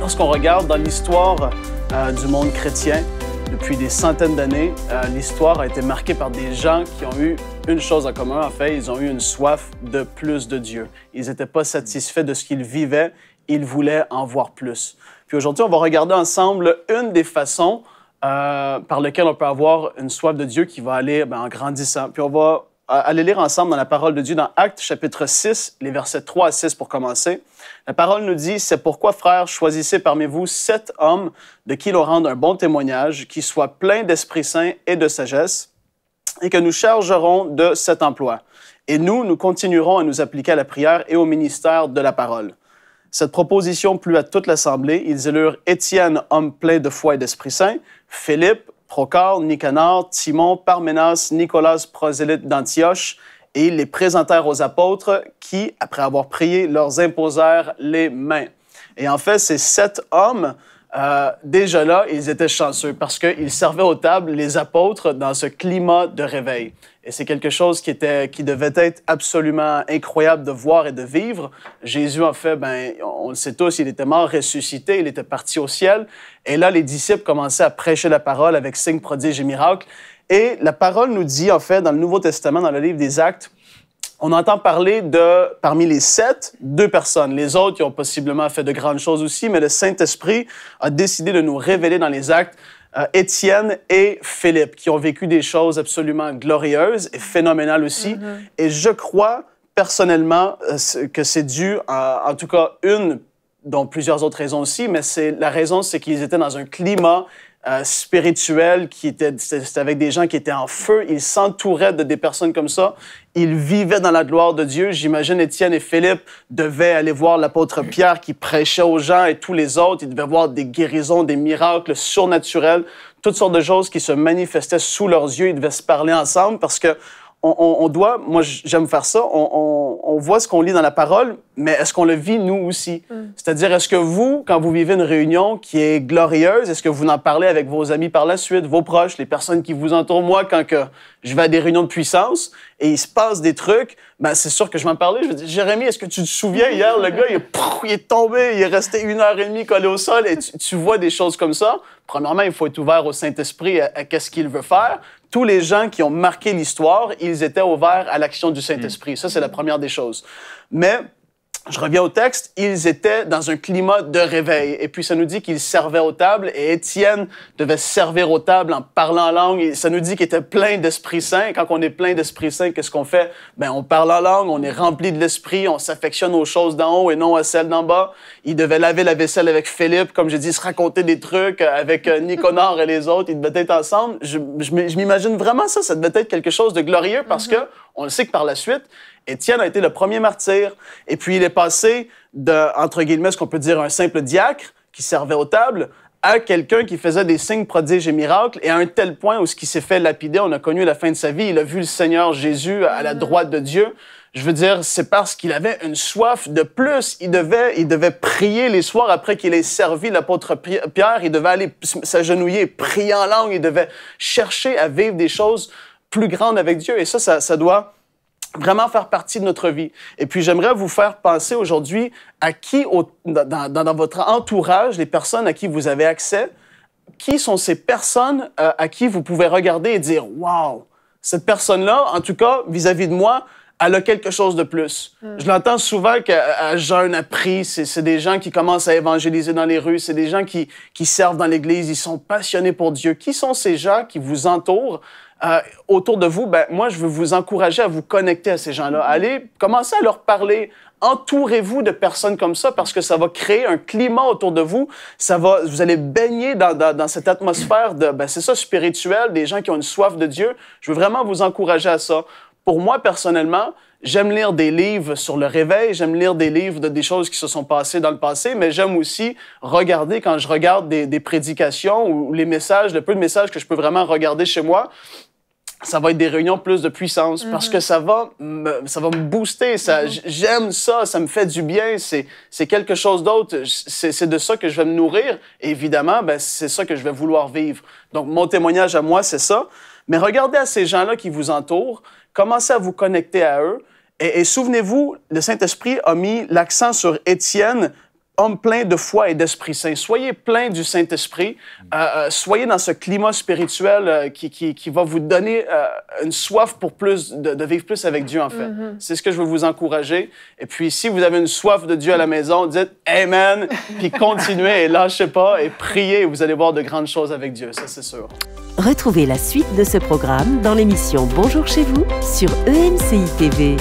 lorsqu'on regarde dans l'histoire du monde chrétien, depuis des centaines d'années, l'histoire a été marquée par des gens qui ont eu une chose en commun. En fait, ils ont eu une soif de plus de Dieu. Ils n'étaient pas satisfaits de ce qu'ils vivaient, ils voulaient en voir plus. Puis aujourd'hui, on va regarder ensemble une des façons par lesquelles on peut avoir une soif de Dieu qui va aller en grandissant. Puis on va aller lire ensemble dans la parole de Dieu dans Actes, chapitre 6, les versets 3 à 6 pour commencer. La parole nous dit « C'est pourquoi, frères, choisissez parmi vous 7 hommes de qui l'on rende un bon témoignage, qui soient pleins d'Esprit Saint et de sagesse, et que nous chargerons de cet emploi. Et nous continuerons à nous appliquer à la prière et au ministère de la parole. » Cette proposition plut à toute l'assemblée. Ils élurent Étienne, homme plein de foi et d'Esprit Saint, Philippe, Procor, Nicanor, Timon, Parménas, Nicolas, prosélyte d'Antioche, et ils les présentèrent aux apôtres qui, après avoir prié, leur imposèrent les mains. Et en fait, ces 7 hommes, déjà là, ils étaient chanceux parce qu'ils servaient aux tables, les apôtres, dans ce climat de réveil. Et c'est quelque chose qui devait être absolument incroyable de voir et de vivre. Jésus, en fait, on le sait tous, il était mort, ressuscité, il était parti au ciel. Et là, les disciples commençaient à prêcher la parole avec signes, prodiges et miracles. Et la parole nous dit, en fait, dans le Nouveau Testament, dans le livre des Actes, on entend parler de, parmi les 7, 2 personnes. Les autres, ils ont possiblement fait de grandes choses aussi, mais le Saint-Esprit a décidé de nous révéler dans les Actes Étienne et Philippe, qui ont vécu des choses absolument glorieuses et phénoménales aussi. Et je crois personnellement que c'est dû, en tout cas une, dont plusieurs autres raisons aussi, mais la raison, c'est qu'ils étaient dans un climat spirituel, c'était avec des gens qui étaient en feu. Ils s'entouraient de des personnes comme ça. Ils vivaient dans la gloire de Dieu. J'imagine Étienne et Philippe devaient aller voir l'apôtre Pierre qui prêchait aux gens et tous les autres. Ils devaient voir des guérisons, des miracles surnaturels, toutes sortes de choses qui se manifestaient sous leurs yeux. Ils devaient se parler ensemble parce que on doit, moi j'aime faire ça, on voit ce qu'on lit dans la parole, mais est-ce qu'on le vit nous aussi? C'est-à-dire, est-ce que vous, quand vous vivez une réunion qui est glorieuse, est-ce que vous en parlez avec vos amis par la suite, vos proches, les personnes qui vous entourent? Moi, quand je vais à des réunions de puissance et il se passe des trucs, c'est sûr que je m'en parlais. Je vais dire, Jérémy, est-ce que tu te souviens hier, le gars, il est tombé, il est resté 1h30 collé au sol et tu vois des choses comme ça? Premièrement, il faut être ouvert au Saint-Esprit à qu'est-ce qu'il veut faire. Tous les gens qui ont marqué l'histoire, ils étaient ouverts à l'action du Saint-Esprit. Ça, c'est la première des choses. Mais je reviens au texte, ils étaient dans un climat de réveil. Et puis, ça nous dit qu'ils servaient aux tables et Étienne devait servir aux tables en parlant en langue. Et ça nous dit qu'il était plein d'Esprit Saint. Et quand on est plein d'Esprit Saint, qu'est-ce qu'on fait? On parle en langue, on est rempli de l'Esprit, on s'affectionne aux choses d'en haut et non à celles d'en bas. Il devait laver la vaisselle avec Philippe, comme j'ai dit, se raconter des trucs avec Nicanor et les autres. Ils devaient être ensemble. Je m'imagine vraiment ça. Ça devait être quelque chose de glorieux parce que on le sait que par la suite, Étienne a été le premier martyr. Et puis, il est passé de, entre guillemets, ce qu'on peut dire un simple diacre qui servait aux tables à quelqu'un qui faisait des signes, prodiges et miracles. Et à un tel point où ce qui s'est fait lapider, on a connu la fin de sa vie. Il a vu le Seigneur Jésus à la droite de Dieu. Je veux dire, c'est parce qu'il avait une soif de plus. Il devait prier les soirs après qu'il ait servi l'apôtre Pierre. Il devait aller s'agenouiller, prier en langue. Il devait chercher à vivre des choses plus grandes avec Dieu. Et ça doit vraiment faire partie de notre vie. Et puis, j'aimerais vous faire penser aujourd'hui à qui, dans votre entourage, les personnes à qui vous avez accès, qui sont ces personnes à qui vous pouvez regarder et dire « Wow! Cette personne-là, en tout cas, vis-à-vis de moi, elle a quelque chose de plus. Je l'entends souvent qu'à jeûne, à prix, c'est des gens qui commencent à évangéliser dans les rues, c'est des gens qui servent dans l'Église, ils sont passionnés pour Dieu. Qui sont ces gens qui vous entourent autour de vous? Moi, je veux vous encourager à vous connecter à ces gens-là. Allez, commencez à leur parler. Entourez-vous de personnes comme ça parce que ça va créer un climat autour de vous. Vous allez baigner dans cette atmosphère de, c'est ça, spirituel, des gens qui ont une soif de Dieu. Je veux vraiment vous encourager à ça. Pour moi, personnellement, j'aime lire des livres sur le réveil, j'aime lire des livres des choses qui se sont passées dans le passé, mais j'aime aussi regarder, quand je regarde des prédications ou les messages, le peu de messages que je peux vraiment regarder chez moi, ça va être des réunions plus de puissance parce que ça va me booster. J'aime ça, ça me fait du bien. C'est quelque chose d'autre. C'est de ça que je vais me nourrir. Et évidemment, c'est ça que je vais vouloir vivre. Donc, mon témoignage à moi, c'est ça. Mais regardez à ces gens-là qui vous entourent. Commencez à vous connecter à eux. Et souvenez-vous, le Saint-Esprit a mis l'accent sur Étienne homme plein de foi et d'Esprit Saint. Soyez plein du Saint-Esprit. Soyez dans ce climat spirituel qui va vous donner une soif pour de vivre plus avec Dieu, en fait. C'est ce que je veux vous encourager. Et puis, si vous avez une soif de Dieu à la maison, dites « Amen », puis continuez et lâchez pas et priez et vous allez voir de grandes choses avec Dieu, ça c'est sûr. Retrouvez la suite de ce programme dans l'émission Bonjour chez vous sur EMCI TV.